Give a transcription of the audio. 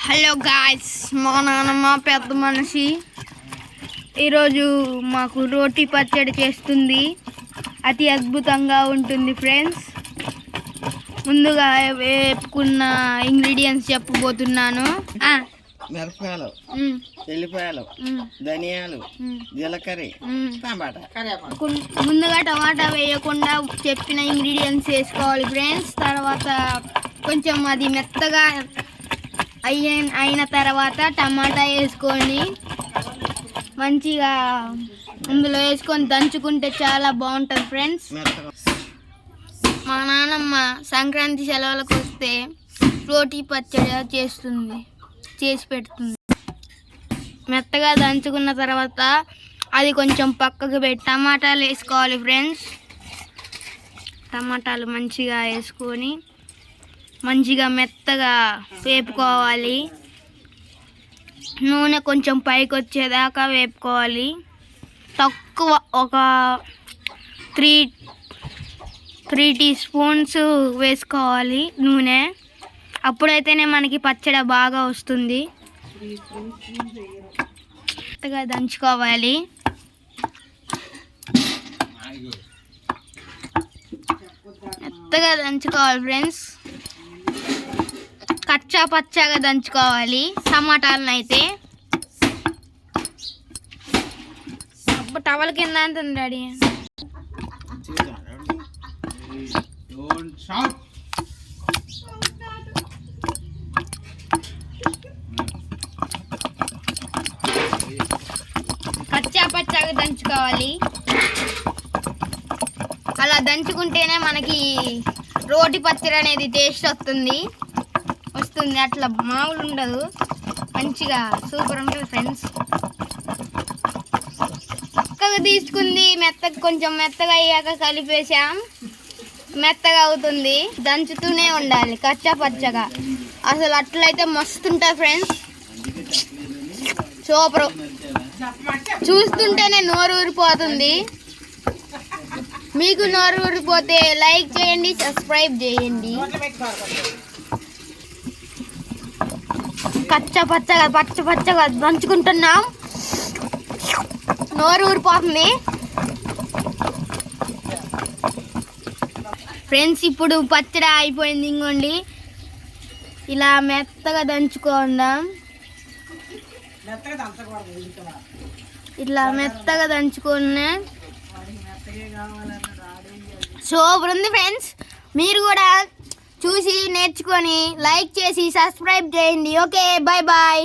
Hello guys, మా నాన్నమ్మ పెద్ద మనిషి ఈరోజు మాకు రోటీ పచ్చడి చేస్తుంది. అతి అద్భుతంగా ఉంటుంది ఫ్రెండ్స్. ముందుగా వేపుకున్న ఇంగ్రీడియంట్స్ చెప్పబోతున్నాను. మిరపకాయలు, ఎల్లిపాయలు, ధనియాలు, జీలకర్ర, టమాటా. ముందుగా టమాటా వేయకుండా చెప్పిన ఇంగ్రీడియంట్స్ వేసుకోవాలి ఫ్రెండ్స్. తర్వాత కొంచెం అది మెత్తగా అయిన తర్వాత టమాటా వేసుకొని మంచిగా అందులో వేసుకొని దంచుకుంటే చాలా బాగుంటుంది ఫ్రెండ్స్. మా నాన్నమ్మ సంక్రాంతి సెలవులకు వస్తే రోటీ పచ్చడి చేసి పెడుతుంది. మెత్తగా దంచుకున్న తర్వాత అది కొంచెం పక్కకు పెట్టి టమాటాలు వేసుకోవాలి ఫ్రెండ్స్. టమాటాలు మంచిగా వేసుకొని మంచిగా మెత్తగా వేపుకోవాలి. నూనె కొంచెం పైకి వచ్చేదాకా వేపుకోవాలి. తక్కువ ఒక 3 టీ స్పూన్స్ వేసుకోవాలి నూనె. అప్పుడైతేనే మనకి పచ్చడి బాగా వస్తుంది. మెత్తగా దంచుకోవాలి. మెత్తగా దంచుకోవాలి ఫ్రెండ్స్. కచ్చా పచ్చాగా దంచుకోవాలి టమాటాలను అయితే. అప్పుడు టవల్ కింద అంటుంది డాడీ. కచ్చా పచ్చాగా దంచుకోవాలి. అలా దంచుకుంటేనే మనకి రోటి పచ్చడి అనేది టేస్ట్ వస్తుంది. అట్లా మామూలు ఉండదు, మంచిగా సూపర్ ఉంటుంది ఫ్రెండ్స్. చక్కగా తీసుకుంది, కొంచెం మెత్తగా అయ్యాక కలిపేసాం. మెత్తగా అవుతుంది, దంచుతూనే ఉండాలి కచ్చా పచ్చగా. అసలు అట్లయితే మస్తు ఉంటుంది ఫ్రెండ్స్, సూపర్. చూస్తుంటేనే నోరు ఊరిపోతుంది. మీకు నోరు ఊరిపోతే లైక్ చేయండి, సబ్స్క్రైబ్ చేయండి. పచ్చగా దంచుకుంటున్నాం, నోరు ఊరిపోతుంది ఫ్రెండ్స్. ఇప్పుడు పచ్చడి అయిపోయింది. ఇంకోండి ఇలా మెత్తగా దంచుకుందాం. ఇట్లా మెత్తగా దంచుకున్నా సూపర్ ఉంది ఫ్రెండ్స్. మీరు కూడా చూసి నేర్చుకొని లైక్ చేసి సబ్స్క్రైబ్ చేయండి. Okay, bye bye.